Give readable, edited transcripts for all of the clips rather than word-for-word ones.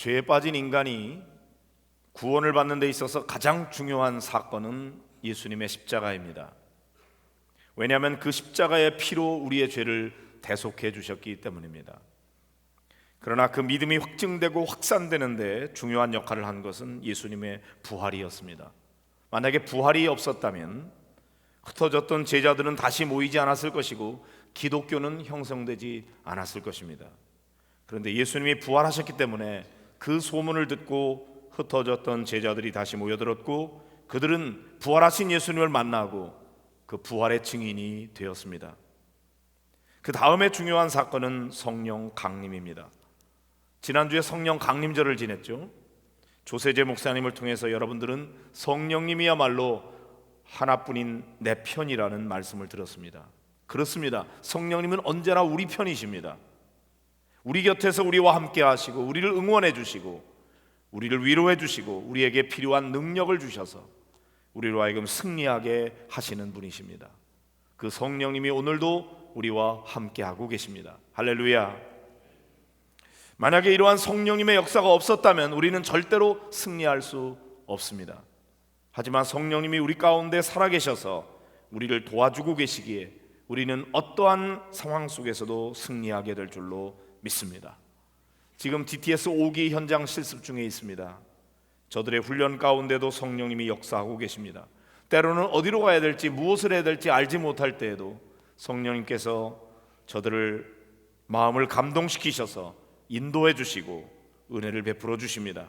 죄에 빠진 인간이 구원을 받는 데 있어서 가장 중요한 사건은 예수님의 십자가입니다. 왜냐하면 그 십자가의 피로 우리의 죄를 대속해 주셨기 때문입니다. 그러나 그 믿음이 확증되고 확산되는 데 중요한 역할을 한 것은 예수님의 부활이었습니다. 만약에 부활이 없었다면 흩어졌던 제자들은 다시 모이지 않았을 것이고 기독교는 형성되지 않았을 것입니다. 그런데 예수님이 부활하셨기 때문에 그 소문을 듣고 흩어졌던 제자들이 다시 모여들었고 그들은 부활하신 예수님을 만나고 그 부활의 증인이 되었습니다. 그 다음에 중요한 사건은 성령 강림입니다. 지난주에 성령 강림절을 지냈죠. 조세재 목사님을 통해서 여러분들은 성령님이야말로 하나뿐인 내 편이라는 말씀을 들었습니다. 그렇습니다. 성령님은 언제나 우리 편이십니다. 우리 곁에서 우리와 함께 하시고 우리를 응원해 주시고 우리를 위로해 주시고 우리에게 필요한 능력을 주셔서 우리로 하여금 승리하게 하시는 분이십니다. 그 성령님이 오늘도 우리와 함께 하고 계십니다. 할렐루야. 만약에 이러한 성령님의 역사가 없었다면 우리는 절대로 승리할 수 없습니다. 하지만 성령님이 우리 가운데 살아계셔서 우리를 도와주고 계시기에 우리는 어떠한 상황 속에서도 승리하게 될 줄로 믿습니다. 지금 DTS 5기 현장 실습 중에 있습니다. 저들의 훈련 가운데도 성령님이 역사하고 계십니다. 때로는 어디로 가야 될지 무엇을 해야 될지 알지 못할 때에도 성령님께서 저들을 마음을 감동시키셔서 인도해 주시고 은혜를 베풀어 주십니다.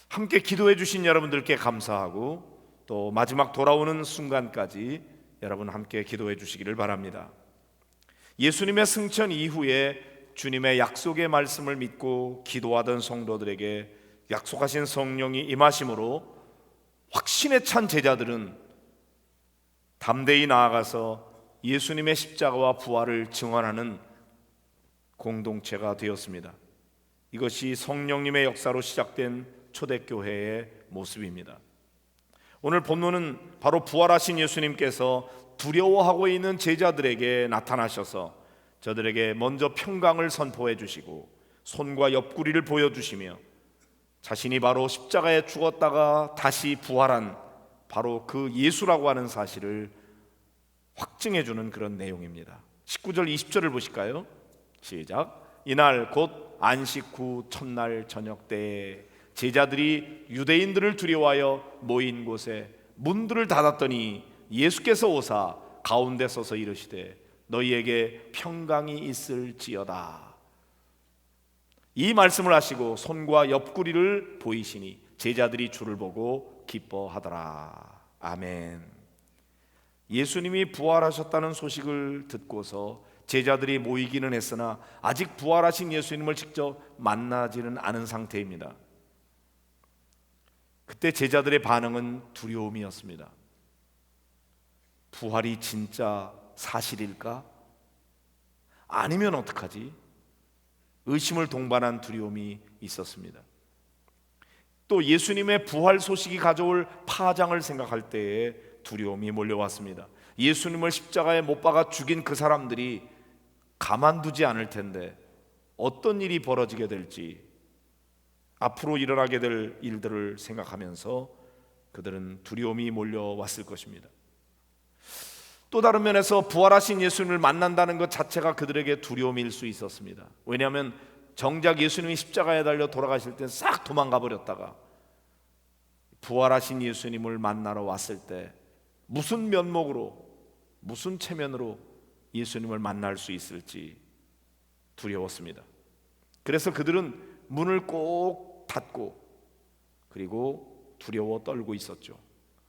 함께 기도해 주신 여러분들께 감사하고 또 마지막 돌아오는 순간까지 여러분 함께 기도해 주시기를 바랍니다. 예수님의 승천 이후에 주님의 약속의 말씀을 믿고 기도하던 성도들에게 약속하신 성령이 임하심으로 확신에 찬 제자들은 담대히 나아가서 예수님의 십자가와 부활을 증언하는 공동체가 되었습니다. 이것이 성령님의 역사로 시작된 초대교회의 모습입니다. 오늘 본문은 바로 부활하신 예수님께서 두려워하고 있는 제자들에게 나타나셔서 저들에게 먼저 평강을 선포해 주시고 손과 옆구리를 보여주시며 자신이 바로 십자가에 죽었다가 다시 부활한 바로 그 예수라고 하는 사실을 확증해 주는 그런 내용입니다. 19절 20절을 보실까요? 시작. 이날 곧 안식 후 첫날 저녁 때에 제자들이 유대인들을 두려워하여 모인 곳에 문들을 닫았더니 예수께서 오사 가운데 서서 이르시되 너희에게 평강이 있을지어다. 이 말씀을 하시고 손과 옆구리를 보이시니 제자들이 주를 보고 기뻐하더라. 아멘. 예수님이 부활하셨다는 소식을 듣고서 제자들이 모이기는 했으나 아직 부활하신 예수님을 직접 만나지는 않은 상태입니다. 그때 제자들의 반응은 두려움이었습니다. 부활이 진짜 사실일까? 아니면 어떡하지? 의심을 동반한 두려움이 있었습니다. 또 예수님의 부활 소식이 가져올 파장을 생각할 때에 두려움이 몰려왔습니다. 예수님을 십자가에 못 박아 죽인 그 사람들이 가만두지 않을 텐데 어떤 일이 벌어지게 될지, 앞으로 일어나게 될 일들을 생각하면서 그들은 두려움이 몰려왔을 것입니다. 또 다른 면에서 부활하신 예수님을 만난다는 것 자체가 그들에게 두려움일 수 있었습니다. 왜냐하면 정작 예수님이 십자가에 달려 돌아가실 때 싹 도망가 버렸다가 부활하신 예수님을 만나러 왔을 때 무슨 면목으로, 무슨 체면으로 예수님을 만날 수 있을지 두려웠습니다. 그래서 그들은 문을 꼭 닫고 그리고 두려워 떨고 있었죠.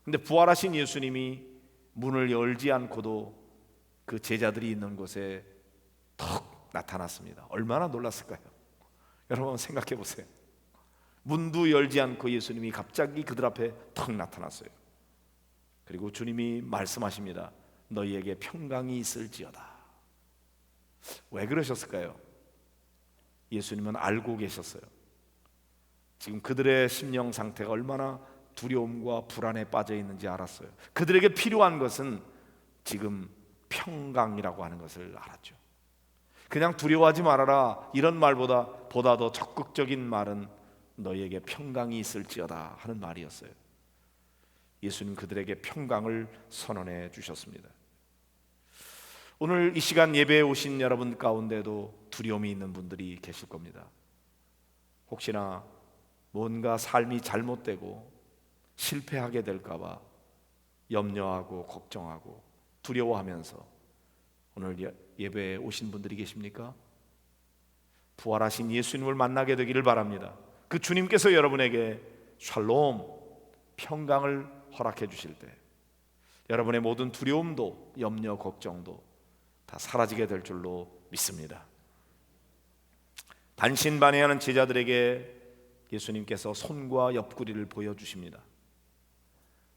근데 부활하신 예수님이 문을 열지 않고도 그 제자들이 있는 곳에 턱 나타났습니다. 얼마나 놀랐을까요? 여러분 생각해 보세요. 문도 열지 않고 예수님이 갑자기 그들 앞에 턱 나타났어요. 그리고 주님이 말씀하십니다. 너희에게 평강이 있을지어다. 왜 그러셨을까요? 예수님은 알고 계셨어요. 지금 그들의 심령 상태가 얼마나 두려움과 불안에 빠져 있는지 알았어요. 그들에게 필요한 것은 지금 평강이라고 하는 것을 알았죠. 그냥 두려워하지 말아라 이런 말보다 더 적극적인 말은 너희에게 평강이 있을지어다 하는 말이었어요. 예수님 그들에게 평강을 선언해 주셨습니다. 오늘 이 시간 예배에 오신 여러분 가운데도 두려움이 있는 분들이 계실 겁니다. 혹시나 뭔가 삶이 잘못되고 실패하게 될까 봐 염려하고 걱정하고 두려워하면서 오늘 예배에 오신 분들이 계십니까? 부활하신 예수님을 만나게 되기를 바랍니다. 그 주님께서 여러분에게 샬롬, 평강을 허락해 주실 때 여러분의 모든 두려움도 염려, 걱정도 다 사라지게 될 줄로 믿습니다. 반신반의하는 제자들에게 예수님께서 손과 옆구리를 보여주십니다.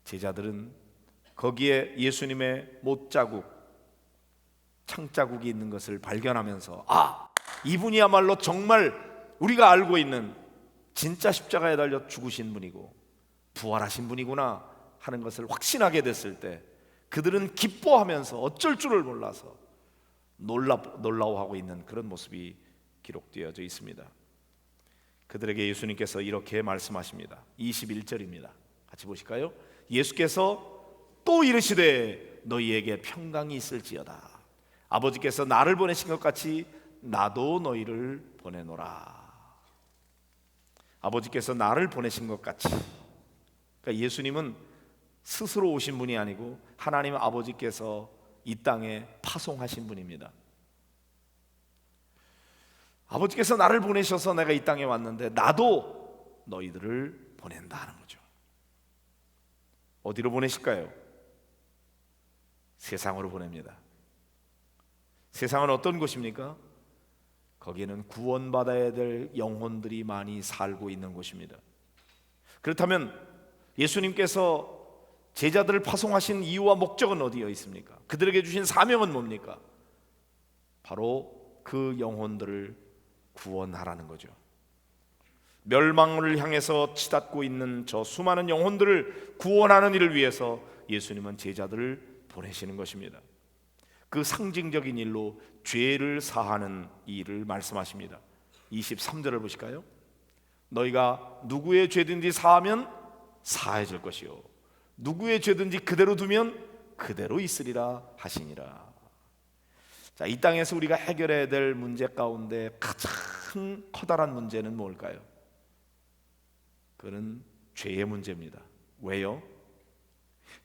제자들은 거기에 예수님의 못자국, 창자국이 있는 것을 발견하면서 이분이야말로 정말 우리가 알고 있는 진짜 십자가에 달려 죽으신 분이고 부활하신 분이구나 하는 것을 확신하게 됐을 때 그들은 기뻐하면서 어쩔 줄을 몰라서 놀라워하고 있는 그런 모습이 기록되어져 있습니다. 그들에게 예수님께서 이렇게 말씀하십니다. 21절입니다. 같이 보실까요? 예수께서 또 이르시되 너희에게 평강이 있을지어다. 아버지께서 나를 보내신 것 같이 나도 너희를 보내노라. 아버지께서 나를 보내신 것 같이, 그러니까 예수님은 스스로 오신 분이 아니고 하나님 아버지께서 이 땅에 파송하신 분입니다. 아버지께서 나를 보내셔서 내가 이 땅에 왔는데 나도 너희들을 보낸다 하는 거죠. 어디로 보내실까요? 세상으로 보냅니다. 세상은 어떤 곳입니까? 거기에는 구원받아야 될 영혼들이 많이 살고 있는 곳입니다. 그렇다면 예수님께서 제자들을 파송하신 이유와 목적은 어디에 있습니까? 그들에게 주신 사명은 뭡니까? 바로 그 영혼들을 구원하라는 거죠. 멸망을 향해서 치닫고 있는 저 수많은 영혼들을 구원하는 일을 위해서 예수님은 제자들을 보내시는 것입니다. 그 상징적인 일로 죄를 사하는 일을 말씀하십니다. 23절을 보실까요? 너희가 누구의 죄든지 사하면 사해질 것이요 누구의 죄든지 그대로 두면 그대로 있으리라 하시니라. 자, 이 땅에서 우리가 해결해야 될 문제 가운데 가장 커다란 문제는 뭘까요? 그는 죄의 문제입니다. 왜요?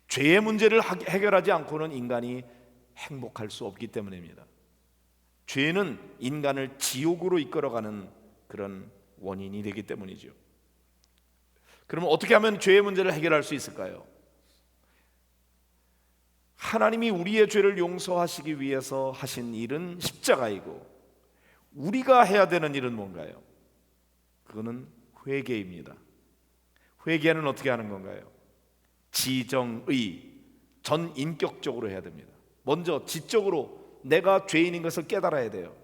죄의 문제를 해결하지 않고는 인간이 행복할 수 없기 때문입니다. 죄는 인간을 지옥으로 이끌어가는 그런 원인이 되기 때문이죠. 그러면 어떻게 하면 죄의 문제를 해결할 수 있을까요? 하나님이 우리의 죄를 용서하시기 위해서 하신 일은 십자가이고 우리가 해야 되는 일은 뭔가요? 그거는 회개입니다. 회개는 어떻게 하는 건가요? 지정의, 전인격적으로 해야 됩니다. 먼저 지적으로 내가 죄인인 것을 깨달아야 돼요.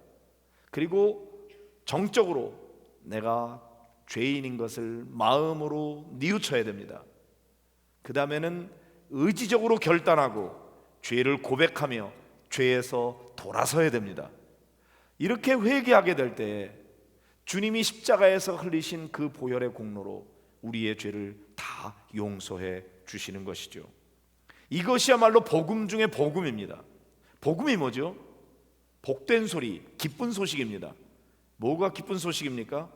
그리고 정적으로 내가 죄인인 것을 마음으로 뉘우쳐야 됩니다. 그 다음에는 의지적으로 결단하고 죄를 고백하며 죄에서 돌아서야 됩니다. 이렇게 회개하게 될 때 주님이 십자가에서 흘리신 그 보혈의 공로로 우리의 죄를 다 용서해 주시는 것이죠. 이것이야말로 복음 중에 복음입니다. 복음이 뭐죠? 복된 소리, 기쁜 소식입니다. 뭐가 기쁜 소식입니까?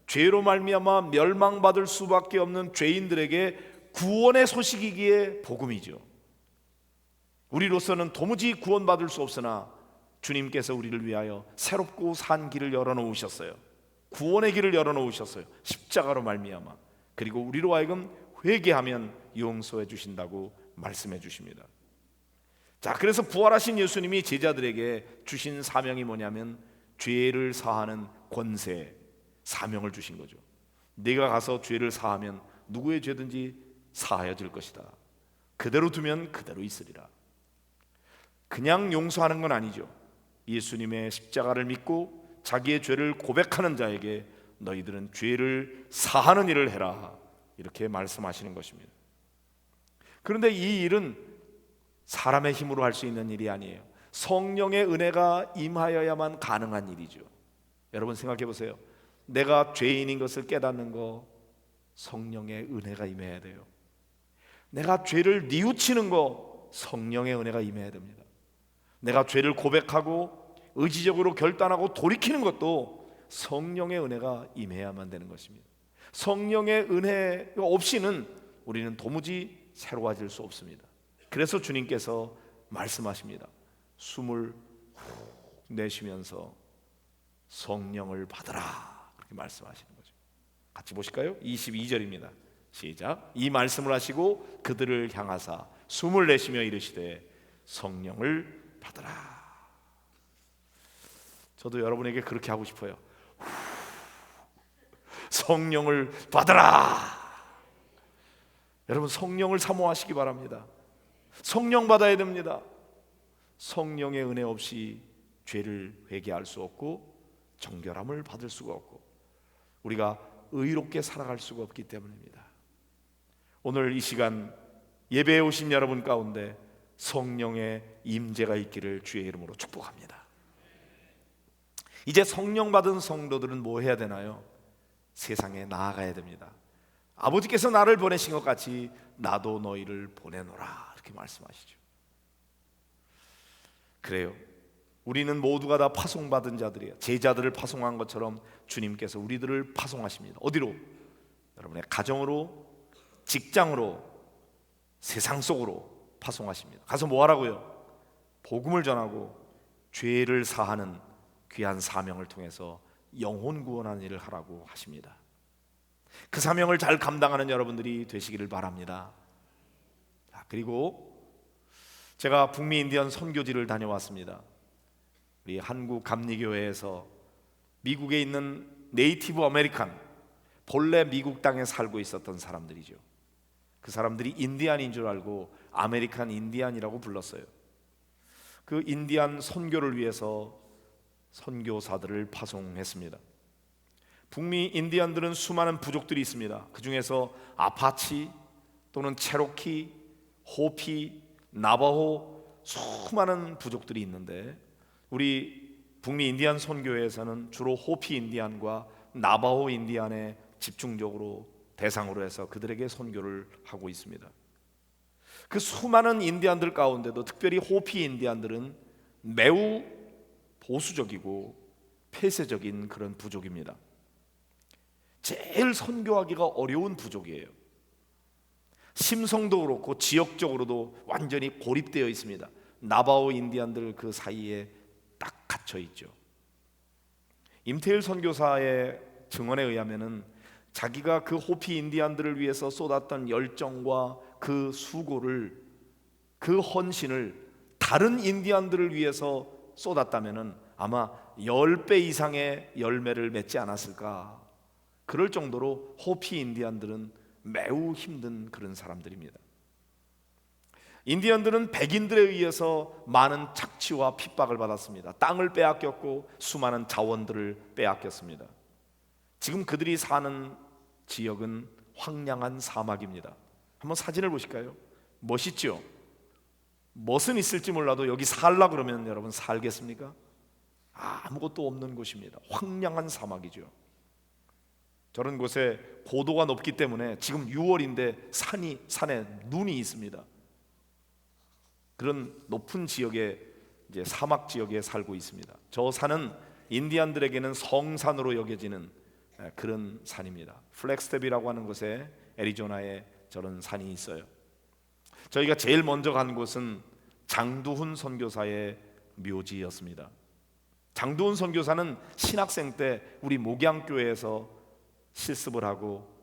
죄로 말미암아 멸망받을 수밖에 없는 죄인들에게 구원의 소식이기에 복음이죠. 우리로서는 도무지 구원받을 수 없으나 주님께서 우리를 위하여 새롭고 산 길을 열어놓으셨어요. 구원의 길을 열어놓으셨어요. 십자가로 말미암아. 그리고 우리로 하여금 회개하면 용서해 주신다고 말씀해 주십니다. 자, 그래서 부활하신 예수님이 제자들에게 주신 사명이 뭐냐면 죄를 사하는 권세, 사명을 주신 거죠. 네가 가서 죄를 사하면 누구의 죄든지 사하여질 것이다. 그대로 두면 그대로 있으리라. 그냥 용서하는 건 아니죠. 예수님의 십자가를 믿고 자기의 죄를 고백하는 자에게 너희들은 죄를 사하는 일을 해라, 이렇게 말씀하시는 것입니다. 그런데 이 일은 사람의 힘으로 할 수 있는 일이 아니에요. 성령의 은혜가 임하여야만 가능한 일이죠. 여러분 생각해 보세요. 내가 죄인인 것을 깨닫는 거 성령의 은혜가 임해야 돼요. 내가 죄를 뉘우치는 거 성령의 은혜가 임해야 됩니다. 내가 죄를 고백하고 의지적으로 결단하고 돌이키는 것도 성령의 은혜가 임해야만 되는 것입니다. 성령의 은혜 없이는 우리는 도무지 새로워질 수 없습니다. 그래서 주님께서 말씀하십니다. 숨을 후 내쉬면서 성령을 받으라, 그렇게 말씀하시는 거죠. 같이 보실까요? 22절입니다. 시작. 이 말씀을 하시고 그들을 향하사 숨을 내쉬며 이르시되 성령을 받으라. 저도 여러분에게 그렇게 하고 싶어요. 성령을 받으라. 여러분 성령을 사모하시기 바랍니다. 성령 받아야 됩니다. 성령의 은혜 없이 죄를 회개할 수 없고 정결함을 받을 수가 없고 우리가 의롭게 살아갈 수가 없기 때문입니다. 오늘 이 시간 예배에 오신 여러분 가운데 성령의 임재가 있기를 주의 이름으로 축복합니다. 이제 성령 받은 성도들은 뭐 해야 되나요? 세상에 나아가야 됩니다. 아버지께서 나를 보내신 것 같이 나도 너희를 보내노라, 이렇게 말씀하시죠. 그래요. 우리는 모두가 다 파송받은 자들이에요. 제자들을 파송한 것처럼 주님께서 우리들을 파송하십니다. 어디로? 여러분의 가정으로, 직장으로, 세상 속으로 파송하십니다. 가서 뭐 하라고요? 복음을 전하고 죄를 사하는 귀한 사명을 통해서 영혼 구원하는 일을 하라고 하십니다. 그 사명을 잘 감당하는 여러분들이 되시기를 바랍니다. 그리고 제가 북미 인디언 선교지를 다녀왔습니다. 우리 한국 감리교회에서 미국에 있는 네이티브 아메리칸, 본래 미국 땅에 살고 있었던 사람들이죠. 그 사람들이 인디안인 줄 알고 아메리칸 인디안이라고 불렀어요. 그 인디안 선교를 위해서 선교사들을 파송했습니다. 북미 인디안들은 수많은 부족들이 있습니다. 그 중에서 아파치 또는 체로키, 호피, 나바호 수많은 부족들이 있는데 우리 북미 인디안 선교회에서는 주로 호피 인디안과 나바호 인디안에 집중적으로 대상으로 해서 그들에게 선교를 하고 있습니다. 그 수많은 인디안들 가운데도 특별히 호피 인디안들은 매우 보수적이고 폐쇄적인 그런 부족입니다. 제일 선교하기가 어려운 부족이에요. 심성도 그렇고 지역적으로도 완전히 고립되어 있습니다. 나바오 인디안들 그 사이에 딱 갇혀 있죠. 임태일 선교사의 증언에 의하면은 자기가 그 호피 인디안들을 위해서 쏟았던 열정과 그 수고를, 그 헌신을 다른 인디안들을 위해서 쏟았다면은 아마 10배 이상의 열매를 맺지 않았을까. 그럴 정도로 호피 인디안들은 매우 힘든 그런 사람들입니다. 인디언들은 백인들에 의해서 많은 착취와 핍박을 받았습니다. 땅을 빼앗겼고 수많은 자원들을 빼앗겼습니다. 지금 그들이 사는 지역은 황량한 사막입니다. 한번 사진을 보실까요? 멋있죠? 멋은 있을지 몰라도 여기 살라 그러면 여러분 살겠습니까? 아무것도 없는 곳입니다. 황량한 사막이죠. 저런 곳에 고도가 높기 때문에 지금 6월인데 산에 눈이 있습니다. 그런 높은 지역에 이제 사막 지역에 살고 있습니다. 저 산은 인디안들에게는 성산으로 여겨지는 그런 산입니다. 플렉스텝이라고 하는 곳에 애리조나에 저런 산이 있어요. 저희가 제일 먼저 간 곳은 장두훈 선교사의 묘지였습니다. 장두훈 선교사는 신학생 때 우리 목양교회에서 실습을 하고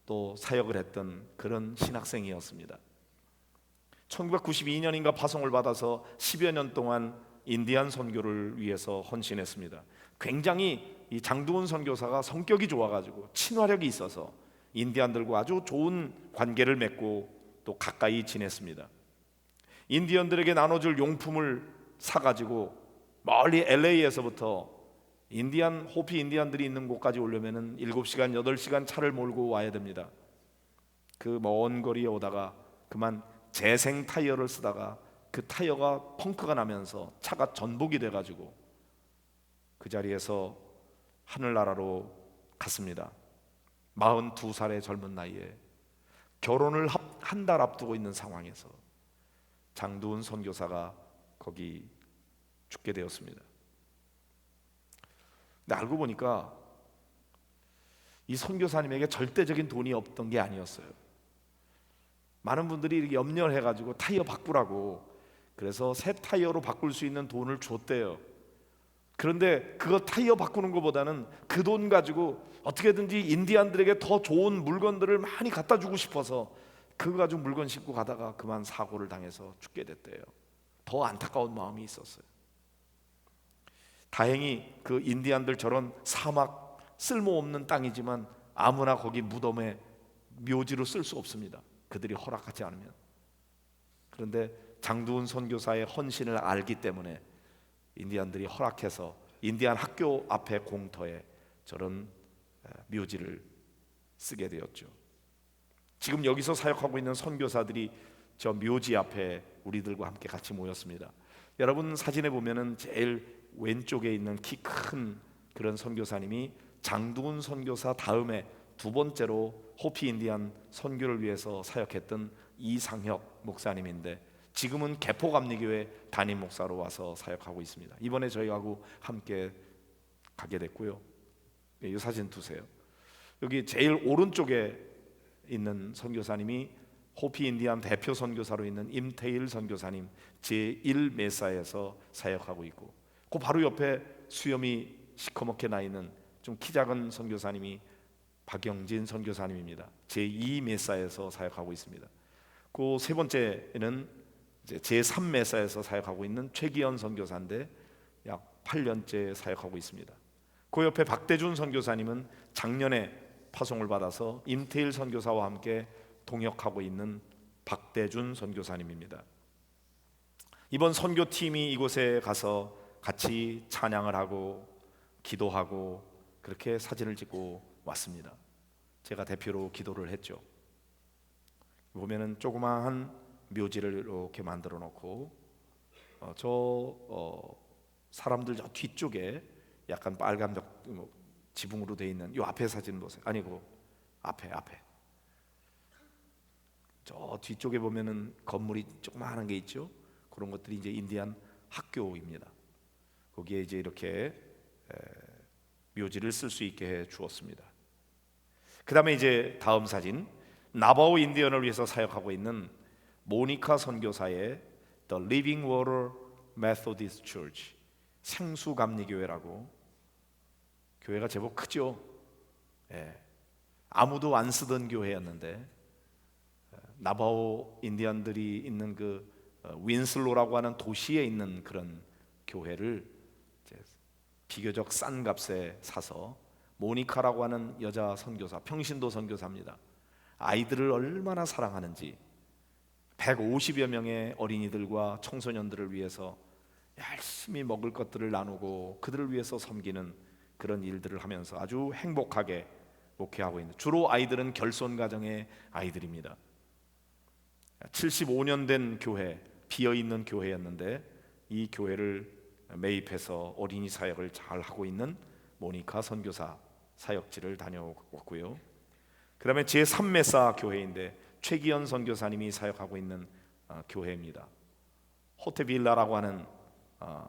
또 사역을 했던 그런 신학생이었습니다. 1992년인가 파송을 받아서 10여 년 동안 인디안 선교를 위해서 헌신했습니다. 굉장히 이 장두훈 선교사가 성격이 좋아가지고 친화력이 있어서 인디안들과 아주 좋은 관계를 맺고 또 가까이 지냈습니다. 인디언들에게 나눠줄 용품을 사가지고 멀리 LA에서부터 호피 인디안들이 있는 곳까지 오려면 7시간, 8시간 차를 몰고 와야 됩니다. 그 먼 거리에 오다가 그만 재생 타이어를 쓰다가 그 타이어가 펑크가 나면서 차가 전복이 돼가지고 그 자리에서 하늘나라로 갔습니다. 42살의 젊은 나이에 결혼을 한 달 앞두고 있는 상황에서 장두훈 선교사가 거기 죽게 되었습니다. 근데 알고 보니까 이 선교사님에게 절대적인 돈이 없던 게 아니었어요. 많은 분들이 이렇게 염려를 해가지고 타이어 바꾸라고, 그래서 새 타이어로 바꿀 수 있는 돈을 줬대요. 그런데 그거 타이어 바꾸는 것보다는 그 돈 가지고 어떻게든지 인디안들에게 더 좋은 물건들을 많이 갖다 주고 싶어서 그거 가지고 물건 싣고 가다가 그만 사고를 당해서 죽게 됐대요. 더 안타까운 마음이 있었어요. 다행히 그 인디안들 저런 사막 쓸모없는 땅이지만 아무나 거기 무덤에 묘지로 쓸 수 없습니다. 그들이 허락하지 않으면. 그런데 장두훈 선교사의 헌신을 알기 때문에 인디안들이 허락해서 인디안 학교 앞에 공터에 저런 묘지를 쓰게 되었죠. 지금 여기서 사역하고 있는 선교사들이 저 묘지 앞에 우리들과 함께 같이 모였습니다. 여러분 사진에 보면은 제일 왼쪽에 있는 키 큰 그런 선교사님이 장두훈 선교사 다음에 두 번째로 호피 인디안 선교를 위해서 사역했던 이상혁 목사님인데 지금은 개포감리교회 담임 목사로 와서 사역하고 있습니다. 이번에 저희하고 함께 가게 됐고요. 이 사진 두세요. 여기 제일 오른쪽에 있는 선교사님이 호피 인디안 대표 선교사로 있는 임태일 선교사님 제1 메사에서 사역하고 있고, 그 바로 옆에 수염이 시커멓게 나 있는 좀 키 작은 선교사님이 박영진 선교사님입니다. 제2 메사에서 사역하고 있습니다. 그 세 번째는 제3 메사에서 사역하고 있는 최기현 선교사인데 약 8년째 사역하고 있습니다. 그 옆에 박대준 선교사님은 작년에 파송을 받아서 임태일 선교사와 함께 동역하고 있는 박대준 선교사님입니다. 이번 선교팀이 이곳에 가서 같이 찬양을 하고 기도하고 그렇게 사진을 찍고 왔습니다. 제가 대표로 기도를 했죠. 보면은 조그마한 묘지를 이렇게 만들어 놓고 사람들 저 뒤쪽에 약간 빨간 지붕으로 돼 있는 요 앞에 사진 보세요. 아니고 앞에 저 뒤쪽에 보면은 건물이 조그마한 게 있죠. 그런 것들이 이제 인디안 학교입니다. 거기에 이제 이렇게 묘지를 쓸 수 있게 해 주었습니다. 그 다음에 이제 다음 사진, 나바오 인디언을 위해서 사역하고 있는 모니카 선교사의 The Living Water Methodist Church 생수감리교회라고, 교회가 제법 크죠. 아무도 안 쓰던 교회였는데 나바오 인디언들이 있는 그 윈슬로라고 하는 도시에 있는 그런 교회를 비교적 싼 값에 사서 모니카라고 하는 여자 선교사, 평신도 선교사입니다. 아이들을 얼마나 사랑하는지 150여 명의 어린이들과 청소년들을 위해서 열심히 먹을 것들을 나누고 그들을 위해서 섬기는 그런 일들을 하면서 아주 행복하게 목회하고 있는, 주로 아이들은 결손 가정의 아이들입니다. 75년 된 교회, 비어있는 교회였는데 이 교회를 매입해서 어린이 사역을 잘 하고 있는 모니카 선교사 사역지를 다녀왔고요. 그 다음에 제3메사 교회인데 최기현 선교사님이 사역하고 있는 교회입니다. 호테빌라라고 하는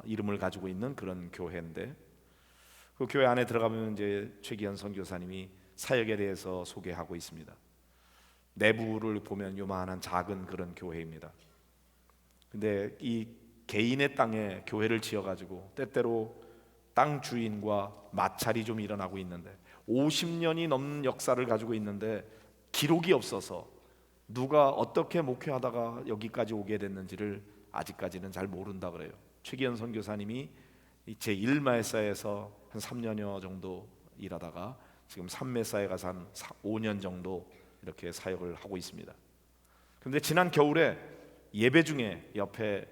이름을 가지고 있는 그런 교회인데 그 교회 안에 들어가면 이제 최기현 선교사님이 사역에 대해서 소개하고 있습니다. 내부를 보면 요만한 작은 그런 교회입니다. 근데 이 개인의 땅에 교회를 지어가지고 때때로 땅 주인과 마찰이 좀 일어나고 있는데 50년이 넘는 역사를 가지고 있는데 기록이 없어서 누가 어떻게 목회하다가 여기까지 오게 됐는지를 아직까지는 잘 모른다 그래요. 최기현 선교사님이 제1마에사에서 한 3년여 정도 일하다가 지금 3메사에 가서 한 5년 정도 이렇게 사역을 하고 있습니다. 그런데 지난 겨울에 예배 중에 옆에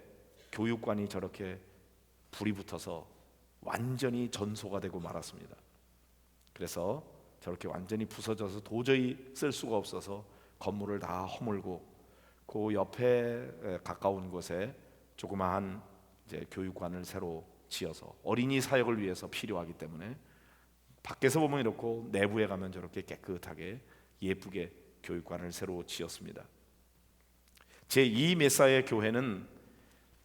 교육관이 저렇게 불이 붙어서 완전히 전소가 되고 말았습니다. 그래서 저렇게 완전히 부서져서 도저히 쓸 수가 없어서 건물을 다 허물고 그 옆에 가까운 곳에 조그마한 이제 교육관을 새로 지어서 어린이 사역을 위해서 필요하기 때문에 밖에서 보면 이렇고 내부에 가면 저렇게 깨끗하게 예쁘게 교육관을 새로 지었습니다. 제2 메사의 교회는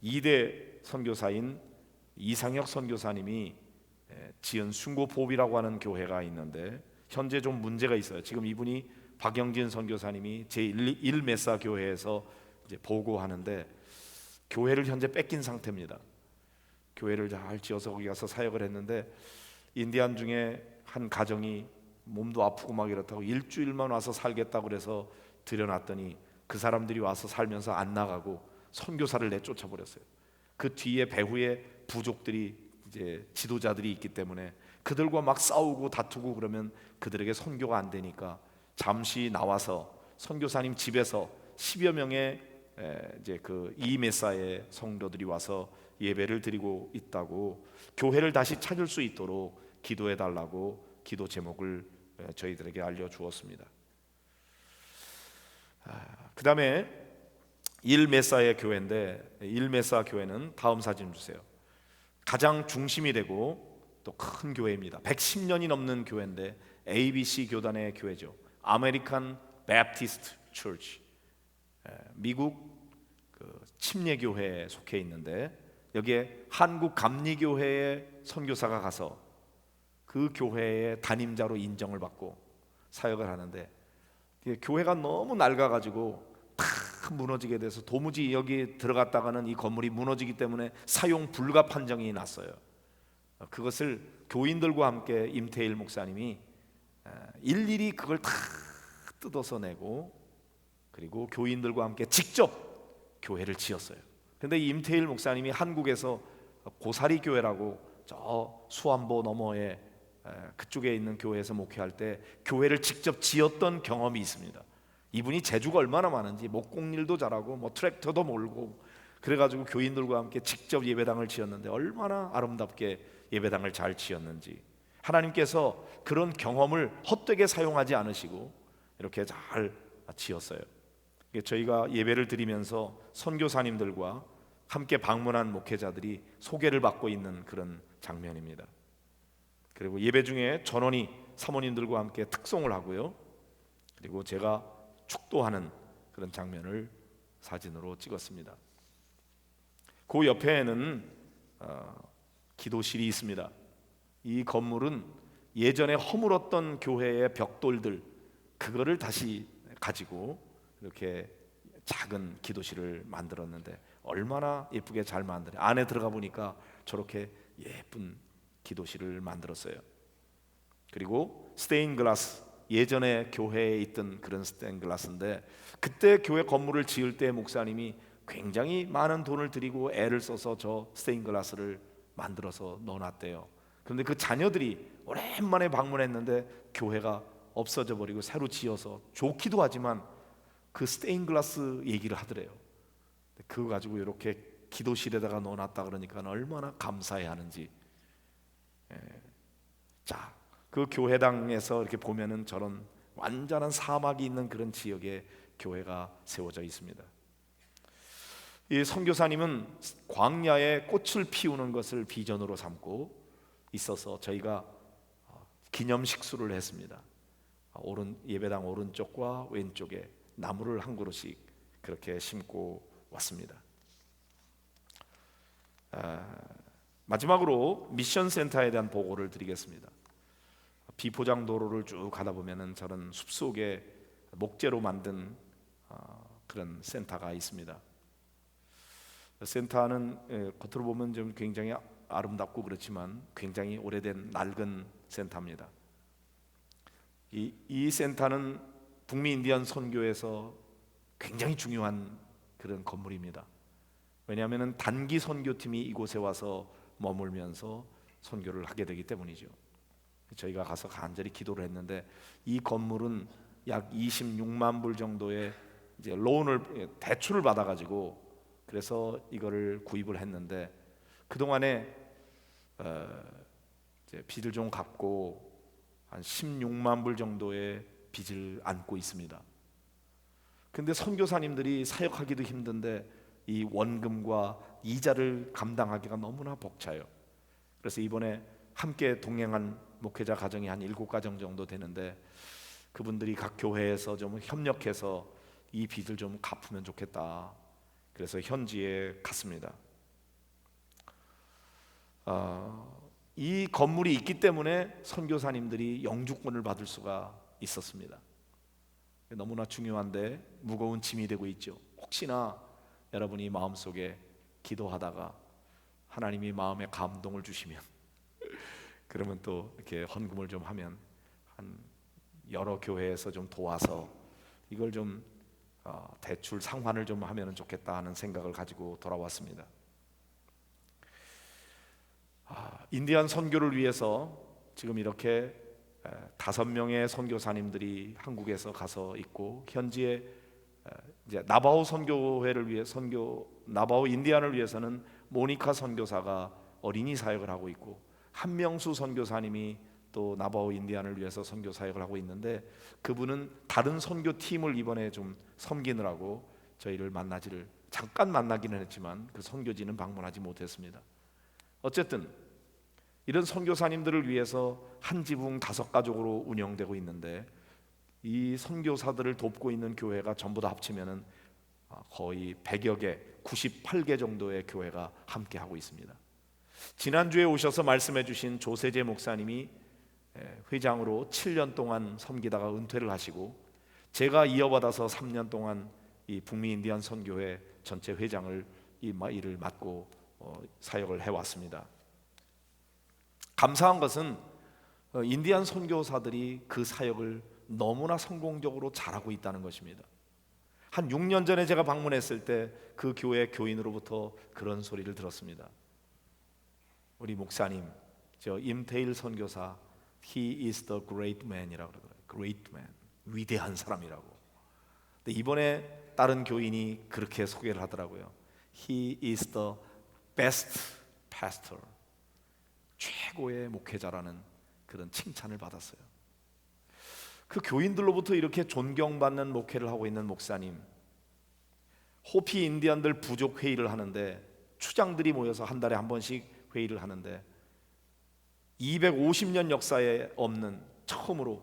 2대 선교사인 이상혁 선교사님이 지은 순고보비라고 하는 교회가 있는데 현재 좀 문제가 있어요. 지금 이분이 박영진 선교사님이 제1 메사 교회에서 이제 보고하는데 교회를 현재 뺏긴 상태입니다. 교회를 잘 지어서 거기 가서 사역을 했는데 인디안 중에 한 가정이 몸도 아프고 막 이렇다고 일주일만 와서 살겠다고 그래서 들여놨더니 그 사람들이 와서 살면서 안 나가고 선교사를 내쫓아 버렸어요. 그 뒤에 배후에 부족들이 이제 지도자들이 있기 때문에 그들과 막 싸우고 다투고 그러면 그들에게 선교가 안 되니까 잠시 나와서 선교사님 집에서 10여 명의 이제 그 이메사의 성도들이 와서 예배를 드리고 있다고 교회를 다시 찾을 수 있도록 기도해 달라고 기도 제목을 저희들에게 알려주었습니다. 그 다음에 일메사의 교회인데 일메사 교회는 다음 사진 주세요. 가장 중심이 되고 또 큰 교회입니다. 110년이 넘는 교회인데 ABC 교단의 교회죠. 아메리칸 베프티스트 처치, 미국 그 침례교회에 속해 있는데 여기에 한국 감리교회의 선교사가 가서 그 교회의 담임자로 인정을 받고 사역을 하는데 교회가 너무 낡아가지고 다 무너지게 돼서 도무지 여기 들어갔다가는 이 건물이 무너지기 때문에 사용 불가 판정이 났어요. 그것을 교인들과 함께 임태일 목사님이 일일이 그걸 다 뜯어서 내고 그리고 교인들과 함께 직접 교회를 지었어요. 그런데 임태일 목사님이 한국에서 고사리 교회라고 저 수안보 너머에 그쪽에 있는 교회에서 목회할 때 교회를 직접 지었던 경험이 있습니다. 이분이 재주가 얼마나 많은지 목공일도 잘하고 뭐 트랙터도 몰고 그래가지고 교인들과 함께 직접 예배당을 지었는데 얼마나 아름답게 예배당을 잘 지었는지 하나님께서 그런 경험을 헛되게 사용하지 않으시고 이렇게 잘 지었어요. 저희가 예배를 드리면서 선교사님들과 함께 방문한 목회자들이 소개를 받고 있는 그런 장면입니다. 그리고 예배 중에 전원이 사모님들과 함께 특송을 하고요. 그리고 제가 축도하는 그런 장면을 사진으로 찍었습니다. 그 옆에는 기도실이 있습니다. 이 건물은 예전에 허물었던 교회의 벽돌들 그거를 다시 가지고 이렇게 작은 기도실을 만들었는데 얼마나 예쁘게 잘 만들어. 안에 들어가 보니까 저렇게 예쁜 기도실을 만들었어요. 그리고 스테인 글라스, 예전에 교회에 있던 그런 스테인 글라스인데 그때 교회 건물을 지을 때 목사님이 굉장히 많은 돈을 들이고 애를 써서 저 스테인 글라스를 만들어서 넣어놨대요. 그런데 그 자녀들이 오랜만에 방문했는데 교회가 없어져 버리고 새로 지어서 좋기도 하지만 그 스테인 글라스 얘기를 하더래요. 그거 가지고 이렇게 기도실에다가 넣어놨다 그러니까 얼마나 감사해 하는지. 자, 그 교회당에서 이렇게 보면은 저런 완전한 사막이 있는 그런 지역에 교회가 세워져 있습니다. 이 선교사님은 광야에 꽃을 피우는 것을 비전으로 삼고 있어서 저희가 기념 식수를 했습니다. 예배당 오른쪽과 왼쪽에 나무를 한 그루씩 그렇게 심고 왔습니다. 마지막으로 미션 센터에 대한 보고를 드리겠습니다. 비포장 도로를 쭉 가다 보면은 저런 숲속에 목재로 만든 그런 센터가 있습니다. 센터는 겉으로 보면 좀 굉장히 아름답고 그렇지만 굉장히 오래된 낡은 센터입니다. 이 센터는 북미 인디안 선교에서 굉장히 중요한 그런 건물입니다. 왜냐하면 단기 선교팀이 이곳에 와서 머물면서 선교를 하게 되기 때문이죠. 저희가 가서 간절히 기도를 했는데 이 건물은 약 26만 불 정도의 이제 대출을 받아가지고 그래서 이거를 구입을 했는데 그 동안에 이제 빚을 좀 갚고 한 16만 불 정도의 빚을 안고 있습니다. 근데 선교사님들이 사역하기도 힘든데 이 원금과 이자를 감당하기가 너무나 벅차요. 그래서 이번에 함께 동행한 목회자 가정이 한 7가정 정도 되는데, 그분들이 각 교회에서 좀 협력해서 이 빚을 좀 갚으면 좋겠다. 그래서 현지에 갔습니다. 이 건물이 있기 때문에 선교사님들이 영주권을 받을 수가 있었습니다. 너무나 중요한데 무거운 짐이 되고 있죠. 혹시나 여러분이 마음속에 기도하다가 하나님이 마음에 감동을 주시면 그러면 또 이렇게 헌금을 좀 하면 한 여러 교회에서 좀 도와서 이걸 좀 대출 상환을 좀 하면 좋겠다 하는 생각을 가지고 돌아왔습니다. 인디안 선교를 위해서 지금 이렇게 5명의 선교사님들이 한국에서 가서 있고, 현지에 이제 나바오 선교회를 위해 나바오 인디안을 위해서는 모니카 선교사가 어린이 사역을 하고 있고, 한명수 선교사님이 또 나바오 인디안을 위해서 선교 사역을 하고 있는데, 그분은 다른 선교 팀을 이번에 좀 섬기느라고 저희를 잠깐 만나기는 했지만 그 선교지는 방문하지 못했습니다. 어쨌든 이런 선교사님들을 위해서 한 지붕 5가족으로 운영되고 있는데, 이 선교사들을 돕고 있는 교회가 전부 다 합치면은 거의 100여 개, 98개 정도의 교회가 함께 하고 있습니다. 지난주에 오셔서 말씀해 주신 조세재 목사님이 회장으로 7년 동안 섬기다가 은퇴를 하시고, 제가 이어받아서 3년 동안 이 북미 인디안 선교회 전체 회장을 이 일을 맡고 사역을 해왔습니다. 감사한 것은 인디안 선교사들이 그 사역을 너무나 성공적으로 잘하고 있다는 것입니다. 한 6년 전에 제가 방문했을 때 그 교회 교인으로부터 그런 소리를 들었습니다. 우리 목사님, 저 임태일 선교사, He is the great man이라고 그러더라고요. Great man, 위대한 사람이라고. 근데 이번에 다른 교인이 그렇게 소개를 하더라고요. He is the best pastor, 최고의 목회자라는 그런 칭찬을 받았어요. 그 교인들로부터 이렇게 존경받는 목회를 하고 있는 목사님, 호피 인디언들 부족 회의를 하는데, 추장들이 모여서 한 달에 한 번씩 회의를 하는데 250년 역사에 없는 처음으로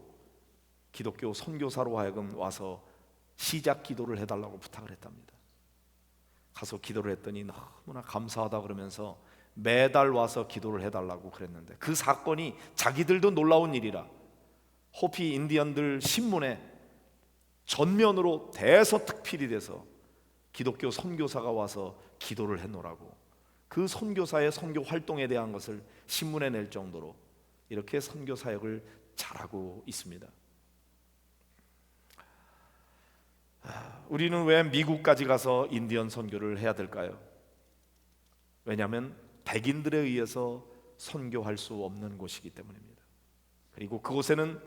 기독교 선교사로 하여금 와서 시작 기도를 해달라고 부탁을 했답니다. 가서 기도를 했더니 너무나 감사하다 그러면서 매달 와서 기도를 해달라고 그랬는데, 그 사건이 자기들도 놀라운 일이라 호피 인디언들 신문에 전면으로 대서특필이 돼서 기독교 선교사가 와서 기도를 해놓으라고, 그 선교사의 선교 활동에 대한 것을 신문에 낼 정도로 이렇게 선교 사역을 잘하고 있습니다. 우리는 왜 미국까지 가서 인디언 선교를 해야 될까요? 왜냐하면 백인들에 의해서 선교할 수 없는 곳이기 때문입니다. 그리고 그곳에는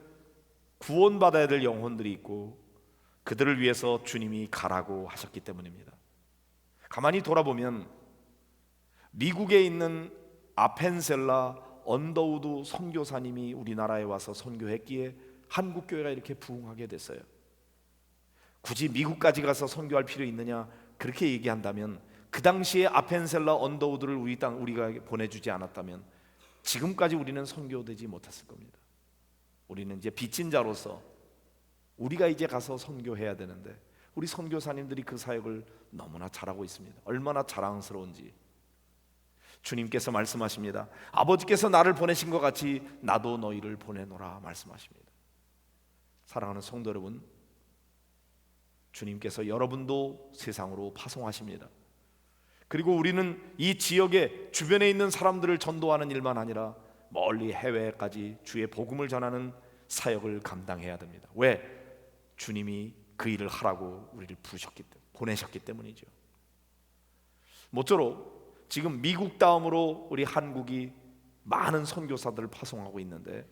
구원받아야 될 영혼들이 있고, 그들을 위해서 주님이 가라고 하셨기 때문입니다. 가만히 돌아보면 미국에 있는 아펜셀라 언더우드 선교사님이 우리나라에 와서 선교했기에 한국 교회가 이렇게 부흥하게 됐어요. 굳이 미국까지 가서 선교할 필요 있느냐, 그렇게 얘기한다면 그 당시에 아펜셀라 언더우드를 우리가 보내주지 않았다면 지금까지 우리는 선교되지 못했을 겁니다. 우리는 이제 빚진 자로서 우리가 이제 가서 선교해야 되는데, 우리 선교사님들이 그 사역을 너무나 잘하고 있습니다. 얼마나 자랑스러운지. 주님께서 말씀하십니다. 아버지께서 나를 보내신 것 같이 나도 너희를 보내노라 말씀하십니다. 사랑하는 성도 여러분, 주님께서 여러분도 세상으로 파송하십니다. 그리고 우리는 이 지역의 주변에 있는 사람들을 전도하는 일만 아니라 멀리 해외까지 주의 복음을 전하는 사역을 감당해야 됩니다. 왜? 주님이 그 일을 하라고 우리를 보내셨기 때문이죠. 모쪼록 지금 미국 다음으로 우리 한국이 많은 선교사들을 파송하고 있는데,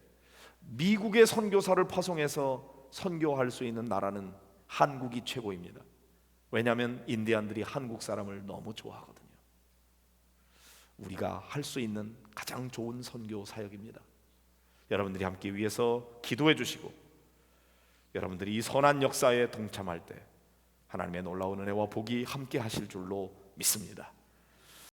미국의 선교사를 파송해서 선교할 수 있는 나라는 한국이 최고입니다. 왜냐하면 인디안들이 한국 사람을 너무 좋아하거든요. 우리가 할 수 있는 가장 좋은 선교 사역입니다. 여러분들이 함께 위해서 기도해 주시고, 여러분들이 이 선한 역사에 동참할 때 하나님의 놀라운 은혜와 복이 함께 하실 줄로 믿습니다.